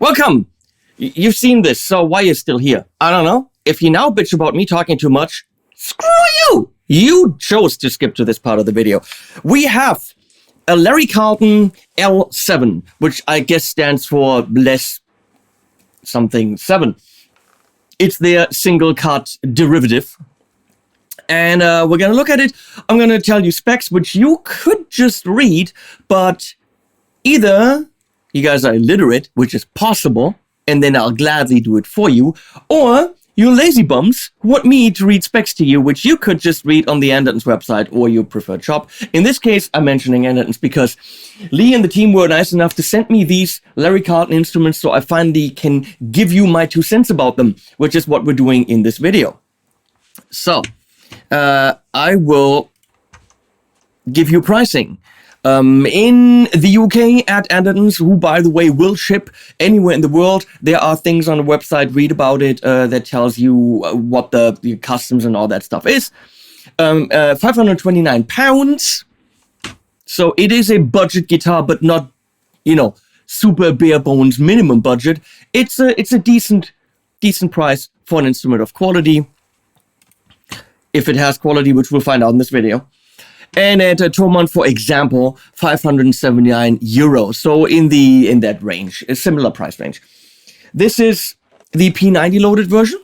Welcome! You've seen this, so why are you still here? I don't know. If you now bitch about me talking too much, screw you! You chose to skip to this part of the video. We have a Larry Carlton L7, which I guess stands for less something 7. It's their single cut derivative. And we're going to look at it. I'm going to tell you specs, which you could just read, but either you guys are illiterate, which is possible, and then I'll gladly do it for you, or you lazy bums who want me to read specs to you, which you could just read on the Andertons website or your preferred shop. In this case, I'm mentioning Andertons because Lee and the team were nice enough to send me these Larry Carlton instruments, so I finally can give you my 2 cents about them, which is what we're doing in this video. So, I will give you pricing. In the UK at Andertons, who by the way will ship anywhere in the world, there are things on the website, read about it, that tells you what the customs and all that stuff is. £529. So it is a budget guitar, but not, you know, super bare bones minimum budget. It's a decent price for an instrument of quality. If it has quality, which we'll find out in this video. And at Thomann, for example, €579. So in that range, a similar price range. This is the P90 loaded version.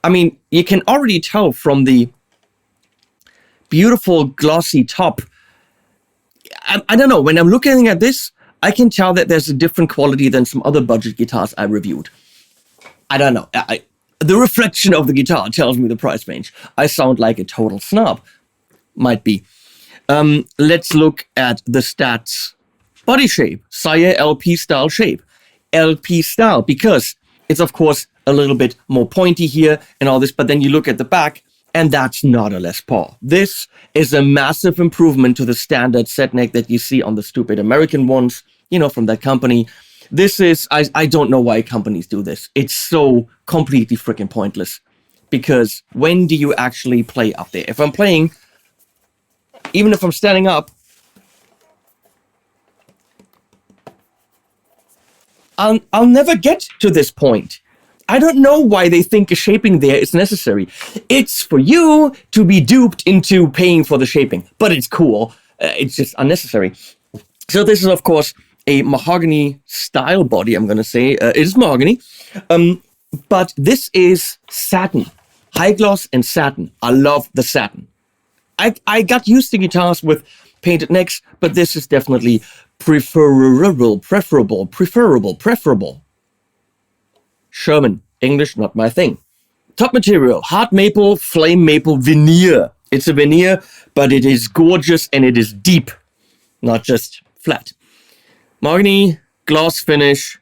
I mean, you can already tell from the beautiful glossy top. I don't know, when I'm looking at this, I can tell that there's a different quality than some other budget guitars I reviewed. I don't know. The reflection of the guitar tells me the price range. I sound like a total snob. Might be. Let's look at the stats. Body shape, Sire LP style shape. LP style, because it's of course a little bit more pointy here and all this, but then you look at the back and that's not a Les Paul. This is a massive improvement to the standard set neck that you see on the stupid American ones, you know, from that company. This is, I don't know why companies do this. It's so completely freaking pointless. Because when do you actually play up there? If I'm playing, even if I'm standing up, I'll never get to this point. I don't know why they think a shaping there is necessary. It's for you to be duped into paying for the shaping, but it's cool. It's just unnecessary. So this is, of course, a mahogany style body, I'm going to say. It is mahogany. But this is satin. High gloss and satin. I love the satin. I got used to guitars with painted necks, but this is definitely preferable. Sherman, English, not my thing. Top material, hard maple, flame maple veneer. It's a veneer, but it is gorgeous and it is deep, not just flat. Mahogany, gloss finish,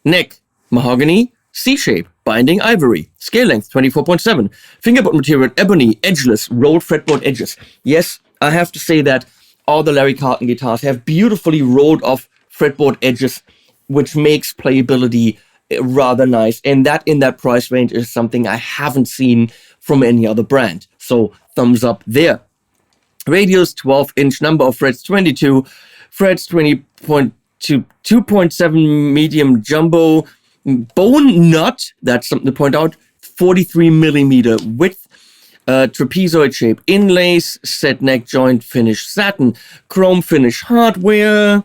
neck, mahogany, C-shape, binding ivory, scale length 24.7, fingerboard material, ebony, edgeless, rolled fretboard edges. Yes, I have to say that all the Larry Carlton guitars have beautifully rolled off fretboard edges, which makes playability rather nice. And that in that price range is something I haven't seen from any other brand. So thumbs up there. Radius 12-inch, number of frets 22, frets 20.2, 2.7 medium jumbo, bone nut, that's something to point out, 43 millimeter width, trapezoid shape inlays, set neck joint finish satin, chrome finish hardware,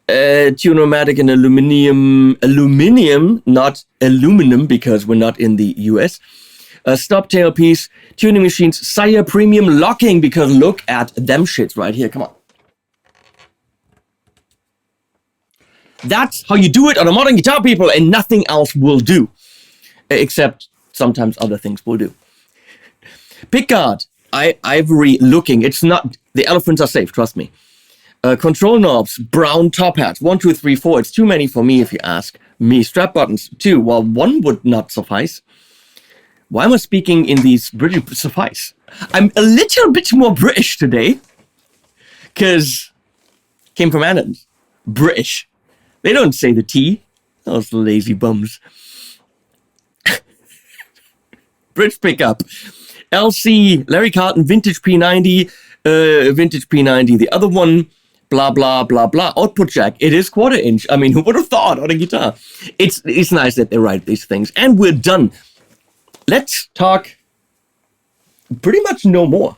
Tunomatic in aluminium, not aluminum because we're not in the US. Stop tailpiece, tuning machines, Sire premium locking, because look at them shits right here, come on. That's how you do it on a modern guitar, people, and nothing else will do. Except sometimes other things will do. Pickguard, ivory looking. It's not, the elephants are safe, trust me. Control knobs, brown top hats. 1, 2, 3, 4. It's too many for me if you ask me. Strap buttons, 2. Well, 1 would not suffice. Why am I speaking in these British suffice? I'm a little bit more British today. Because came from Andertons. British. They don't say the T. Those lazy bums. Bridge pickup. LC, Larry Carlton, vintage P90. Vintage P90. The other one, blah, blah, blah, blah. Output jack, it is 1/4 inch. I mean, who would have thought on a guitar? It's nice that they write these things. And we're done. Let's talk pretty much no more.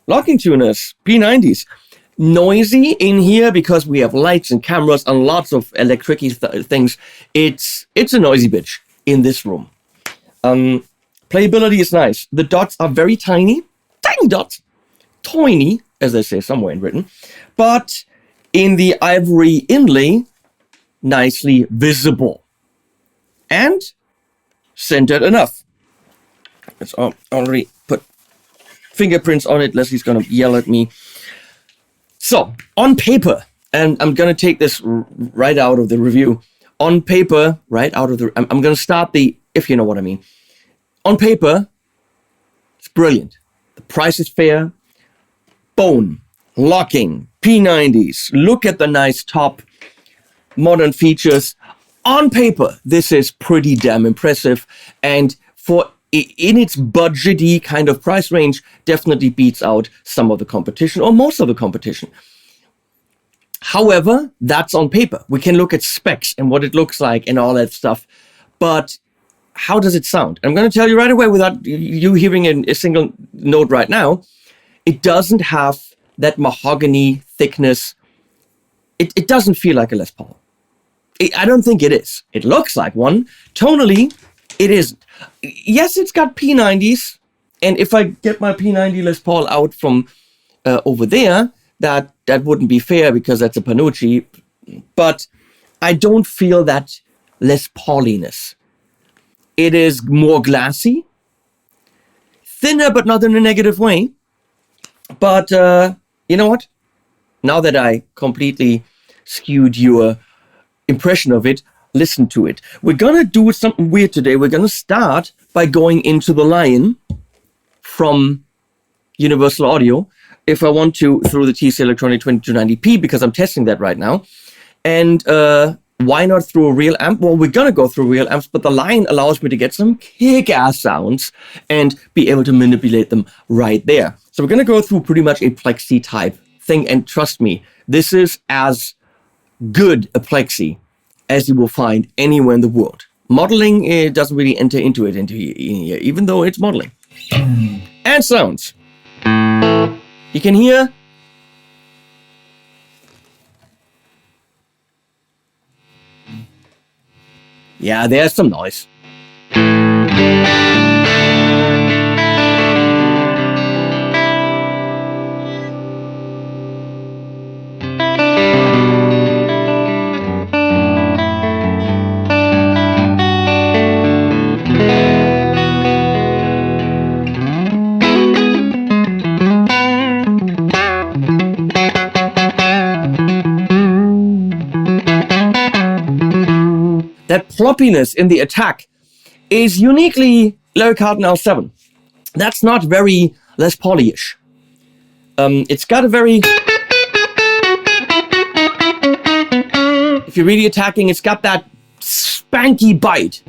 Locking tuners, P90s. Noisy in here because we have lights and cameras and lots of electric-y things. It's a noisy bitch in this room. Playability is nice. The dots are very tiny dots. Tiny, as they say somewhere in Britain. But in the ivory inlay, nicely visible. And centered enough. It's already put fingerprints on it. Leslie's gonna yell at me. So, on paper, and I'm going to take this right out of the review. On paper, right out of the... I'm going to start the... if you know what I mean. On paper, it's brilliant. The price is fair. Bone, locking, P90s. Look at the nice top. Modern features. On paper, this is pretty damn impressive. And for... in its budgety kind of price range, definitely beats out some of the competition or most of the competition. However, that's on paper. We can look at specs and what it looks like and all that stuff. But how does it sound? I'm going to tell you right away without you hearing a single note right now. It doesn't have that mahogany thickness. It doesn't feel like a Les Paul. I don't think it is. It looks like one. Tonally, it isn't. Yes, it's got P90s, and if I get my P90 Les Paul out from over there, that wouldn't be fair because that's a Panucci, but I don't feel that Les Pauliness. It is more glassy, thinner, but not in a negative way. But you know what? Now that I completely skewed your impression of it, listen to it. We're gonna do something weird today. We're gonna start by going into the line from Universal Audio. If I want to, through the TC Electronic 2290p, because I'm testing that right now. And why not through a real amp? Well, we're gonna go through real amps, but the line allows me to get some kick-ass sounds and be able to manipulate them right there. So we're gonna go through pretty much a plexi type thing, and trust me, this is as good a plexi as you will find anywhere in the world. Modeling, it doesn't really enter into it into here, even though it's modeling. And sounds. You can hear. Yeah, there's some noise. That ploppiness in the attack is uniquely Larry Carlton L7. That's not very Les Paul-ish. It's got a very... if you're really attacking, it's got that spanky bite.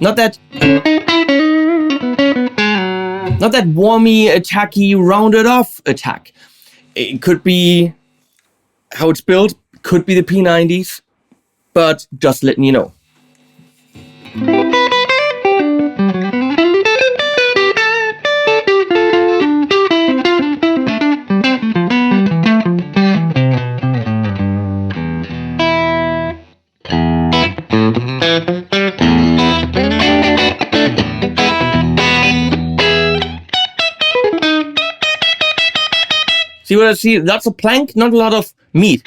Not that warmy, attacky, rounded off attack. It could be how it's built, could be the P90s. But just letting you know. See what I see? That's a plank, not a lot of meat.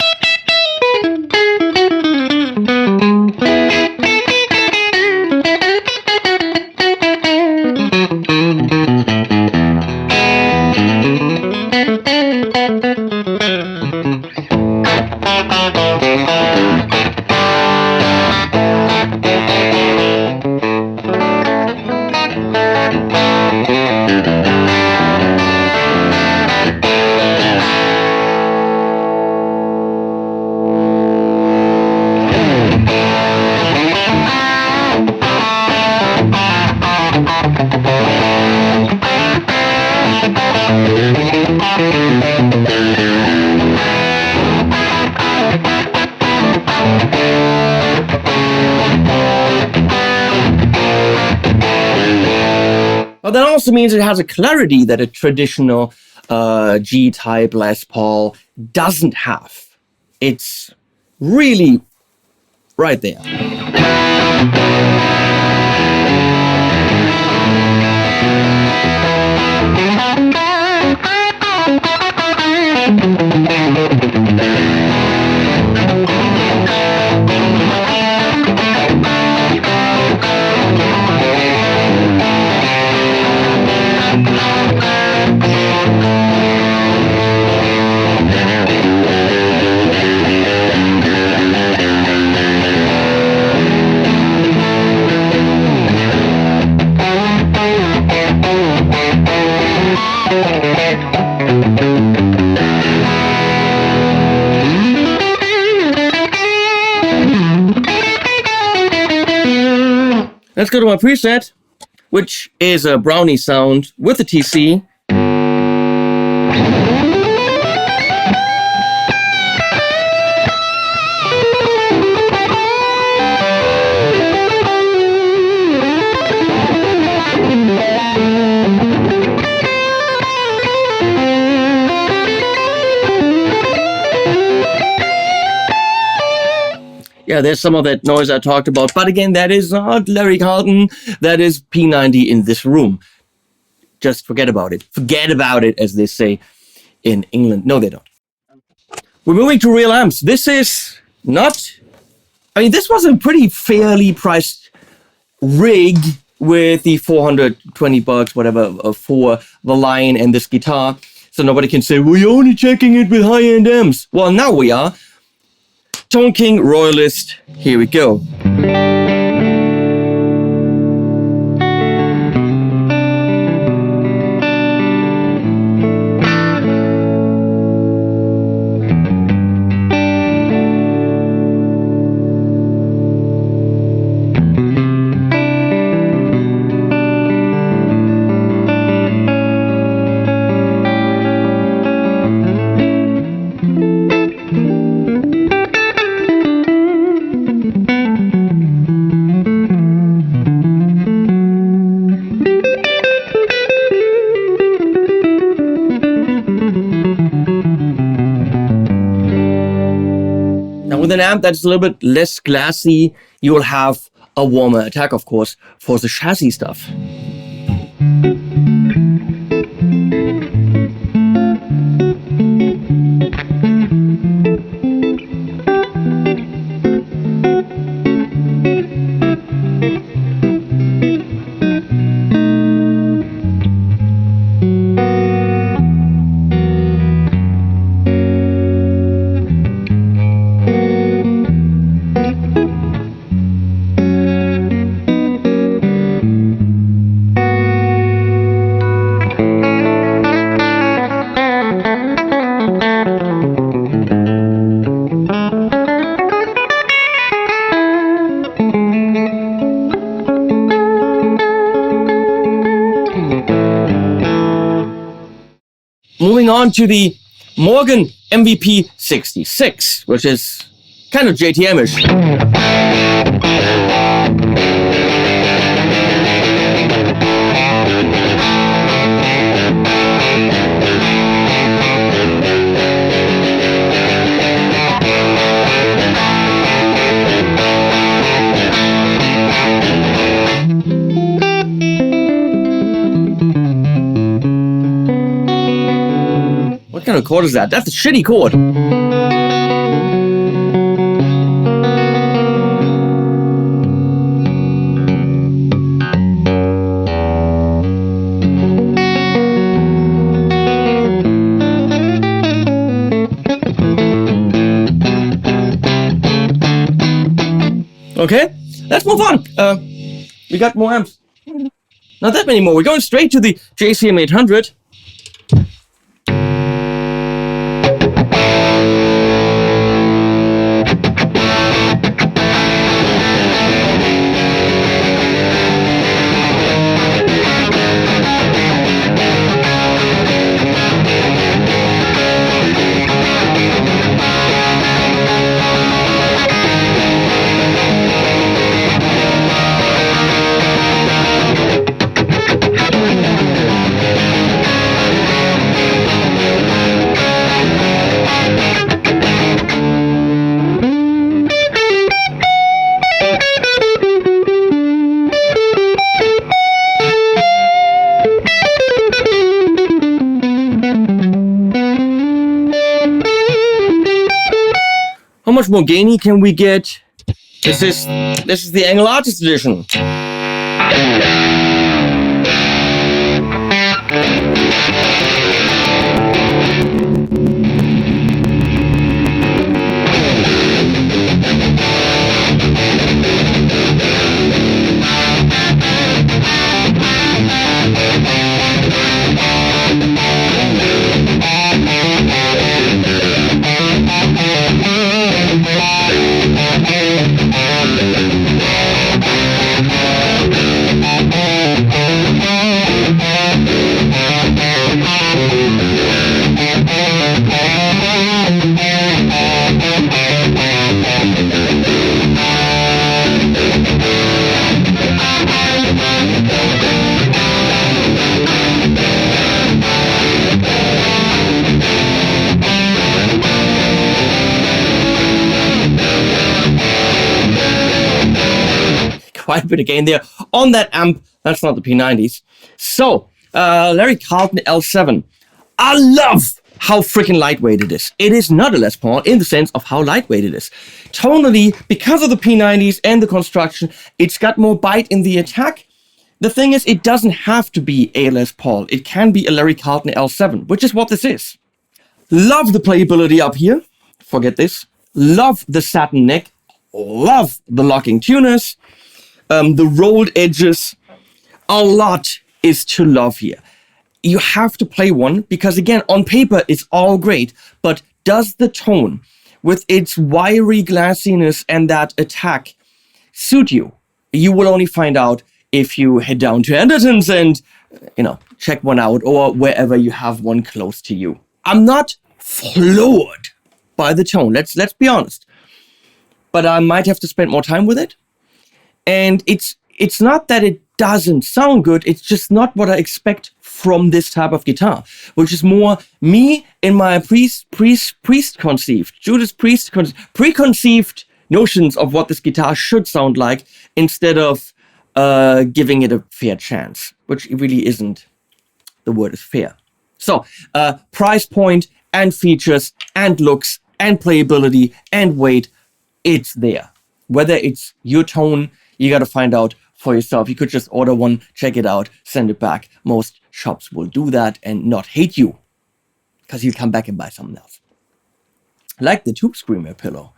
But that also means it has a clarity that a traditional G-type Les Paul doesn't have. It's really right there. Let's go to my preset, which is a brownie sound with a TC. Yeah, there's some of that noise I talked about. But again, that is not Larry Carlton. That is P90 in this room. Just forget about it. Forget about it, as they say in England. No, they don't. We're moving to real amps. This is not... I mean, this was a pretty fairly priced rig with the 420 bucks, whatever, for the line and this guitar. So nobody can say, well, you're only checking it with high-end amps. Well, now we are. Tone King Royalist, here we go. With an amp that's a little bit less glassy, you will have a warmer attack, of course, for the chassis stuff. Moving on to the Morgan MVP66, which is kind of JTM-ish. What kind of chord is that? That's a shitty chord. Okay, let's move on. We got more amps. Not that many more. We're going straight to the JCM 800. much more gainy can we get? This is the Engl Artist Edition. Quite a bit of gain there on that amp. That's not the P90s. So, Larry Carlton L7. I love how freaking lightweight it is. It is not a Les Paul in the sense of how lightweight it is. Tonally, because of the P90s and the construction, it's got more bite in the attack. The thing is, it doesn't have to be a Les Paul. It can be a Larry Carlton L7, which is what this is. Love the playability up here. Forget this. Love the satin neck. Love the locking tuners. The rolled edges, a lot is to love here. You have to play one because, again, on paper, it's all great, but does the tone with its wiry glassiness and that attack suit you? You will only find out if you head down to Andertons and, check one out or wherever you have one close to you. I'm not floored by the tone, let's be honest, but I might have to spend more time with it. And it's not that it doesn't sound good, it's just not what I expect from this type of guitar, which is more me in my preconceived notions of what this guitar should sound like instead of giving it a fair chance, which really isn't, the word is fair. So, price point and features and looks and playability and weight, it's there. Whether it's your tone, you got to find out for yourself. You could just order one, check it out, send it back. Most shops will do that and not hate you because you come back and buy something else. Like the Tube Screamer pillow.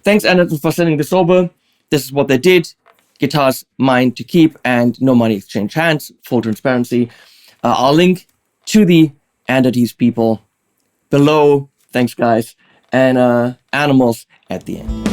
Thanks, Andertons, for sending this over. This is what they did. Guitars mine to keep and no money exchange hands. Full transparency. I'll link to the Andertons people below. Thanks, guys. And animals at the end.